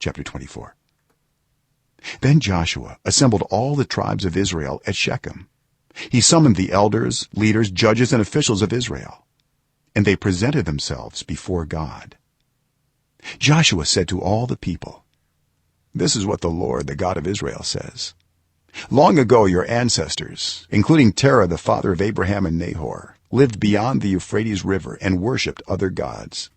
chapter 24. Then Joshua assembled all the tribes of Israel at Shechem. He summoned the elders, leaders, judges, and officials of Israel, and they presented themselves before God. Joshua said to all the people, "This is what the Lord, the God of Israel, says. Long ago your ancestors, including Terah the father of Abraham and Nahor, lived beyond the Euphrates River and worshipped other gods.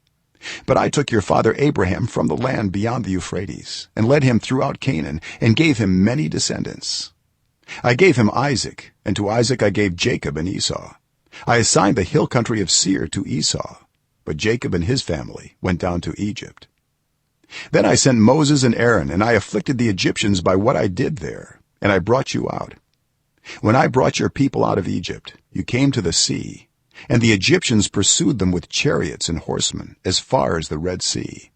But I took your father Abraham from the land beyond the Euphrates and led him throughout Canaan and gave him many descendants. I gave him Isaac, and to Isaac I gave Jacob and Esau. I assigned the hill country of Seir to Esau, but Jacob and his family went down to Egypt. Then I sent Moses and Aaron, and I afflicted the Egyptians by what I did there, and I brought you out. When I brought your people out of Egypt, you came to the sea, and the Egyptians pursued them with chariots and horsemen as far as the Red Sea.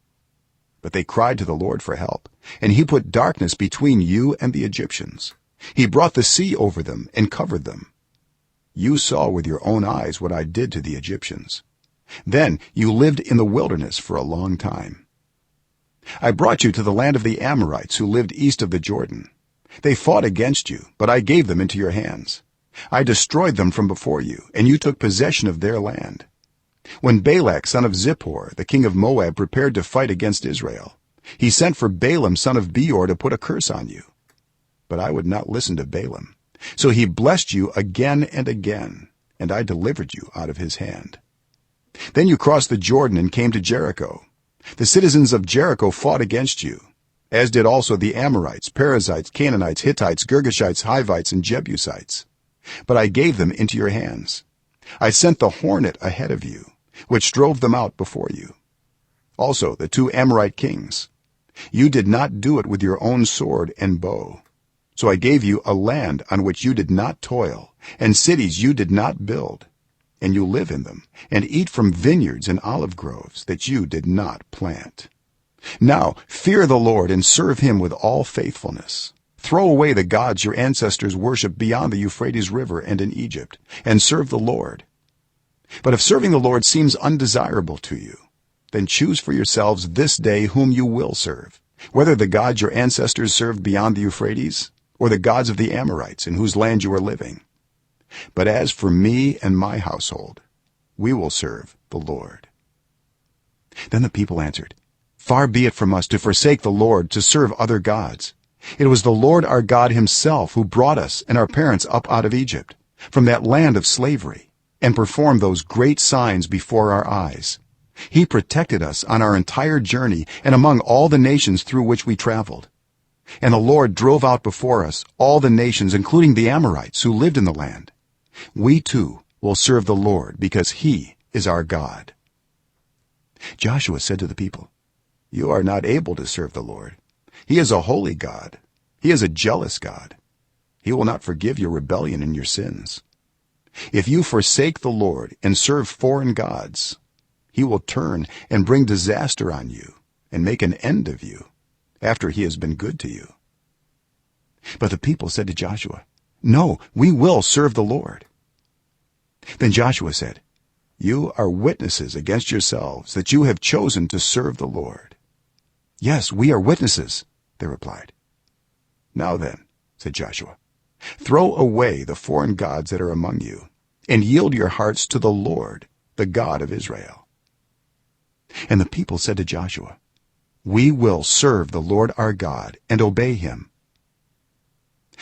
But they cried to the Lord for help, and he put darkness between you and the Egyptians. He brought the sea over them and covered them. You saw with your own eyes what I did to the Egyptians. Then you lived in the wilderness for a long time. I brought you to the land of the Amorites who lived east of the Jordan. They fought against you, but I gave them into your hands. I destroyed them from before you, and you took possession of their land. When Balak son of Zippor, the king of Moab, prepared to fight against Israel, he sent for Balaam son of Beor to put a curse on you. But I would not listen to Balaam. So he blessed you again and again, and I delivered you out of his hand. Then you crossed the Jordan and came to Jericho. The citizens of Jericho fought against you, as did also the Amorites, Perizzites, Canaanites, Hittites, Girgashites, Hivites, and Jebusites. But I gave them into your hands. I sent the hornet ahead of you, which drove them out before you. Also the 2 Amorite kings. You did not do it with your own sword and bow. So I gave you a land on which you did not toil, and cities you did not build, and you live in them and eat from vineyards and olive groves that you did not plant. Now fear the Lord and serve him with all faithfulness. Throw away the gods your ancestors worshipped beyond the Euphrates River and in Egypt, and serve the Lord. But if serving the Lord seems undesirable to you, then choose for yourselves this day whom you will serve, whether the gods your ancestors served beyond the Euphrates or the gods of the Amorites in whose land you are living. But as for me and my household, we will serve the Lord." Then the people answered, "Far be it from us to forsake the Lord to serve other gods. It was the Lord our God himself who brought us and our parents up out of Egypt, from that land of slavery, and performed those great signs before our eyes. He protected us on our entire journey and among all the nations through which we traveled. And the Lord drove out before us all the nations, including the Amorites who lived in the land. We too will serve the Lord because he is our God." Joshua said to the people, "You are not able to serve the Lord. He is a holy God. He is a jealous God. He will not forgive your rebellion and your sins. If you forsake the Lord and serve foreign gods, he will turn and bring disaster on you and make an end of you after he has been good to you." But the people said to Joshua, "No, we will serve the Lord." Then Joshua said, "You are witnesses against yourselves that you have chosen to serve the Lord." "Yes, we are witnesses," they replied. "Now then," said Joshua, "throw away the foreign gods that are among you and yield your hearts to the Lord, the God of Israel." And the people said to Joshua, "We will serve the Lord our God and obey him."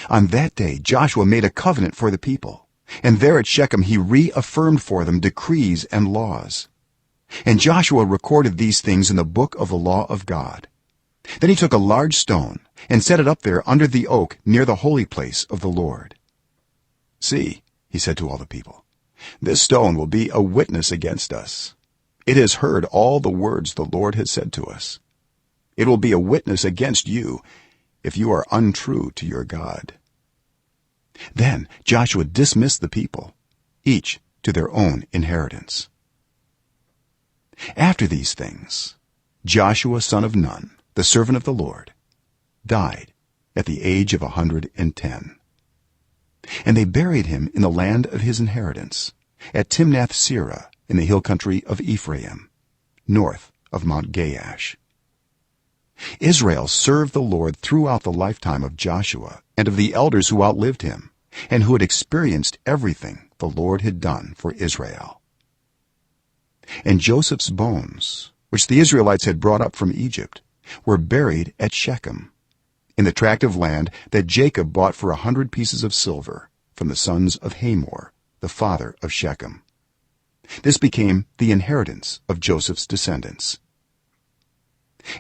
On that day Joshua made a covenant for the people, and there at Shechem he reaffirmed for them decrees and laws. And Joshua recorded these things in the book of the law of God. Then he took a large stone and set it up there under the oak near the holy place of the Lord. "See," he said to all the people, "this stone will be a witness against us. It has heard all the words the Lord has said to us. It will be a witness against you if you are untrue to your God." Then Joshua dismissed the people, each to their own inheritance. After these things, Joshua son of Nun, the servant of the Lord, died at the age of 110. And they buried him in the land of his inheritance, at Timnath-serah in the hill country of Ephraim, north of Mount Gaash. israel served the lord throughout the lifetime of joshua and of the elders who outlived him and who had experienced everything the lord had done for israel. And joseph's bones, which the israelites had brought up from egypt, were buried at shechem, in the tract of land that jacob bought for 100 pieces of silver from the sons of hamor, the father of shechem. This became the inheritance of joseph's descendants.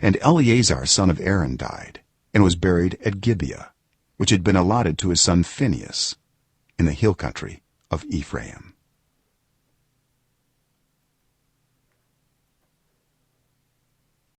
And eleazar son of aaron died and was buried at gibeah, which had been allotted to his son phinehas, in the hill country of ephraim.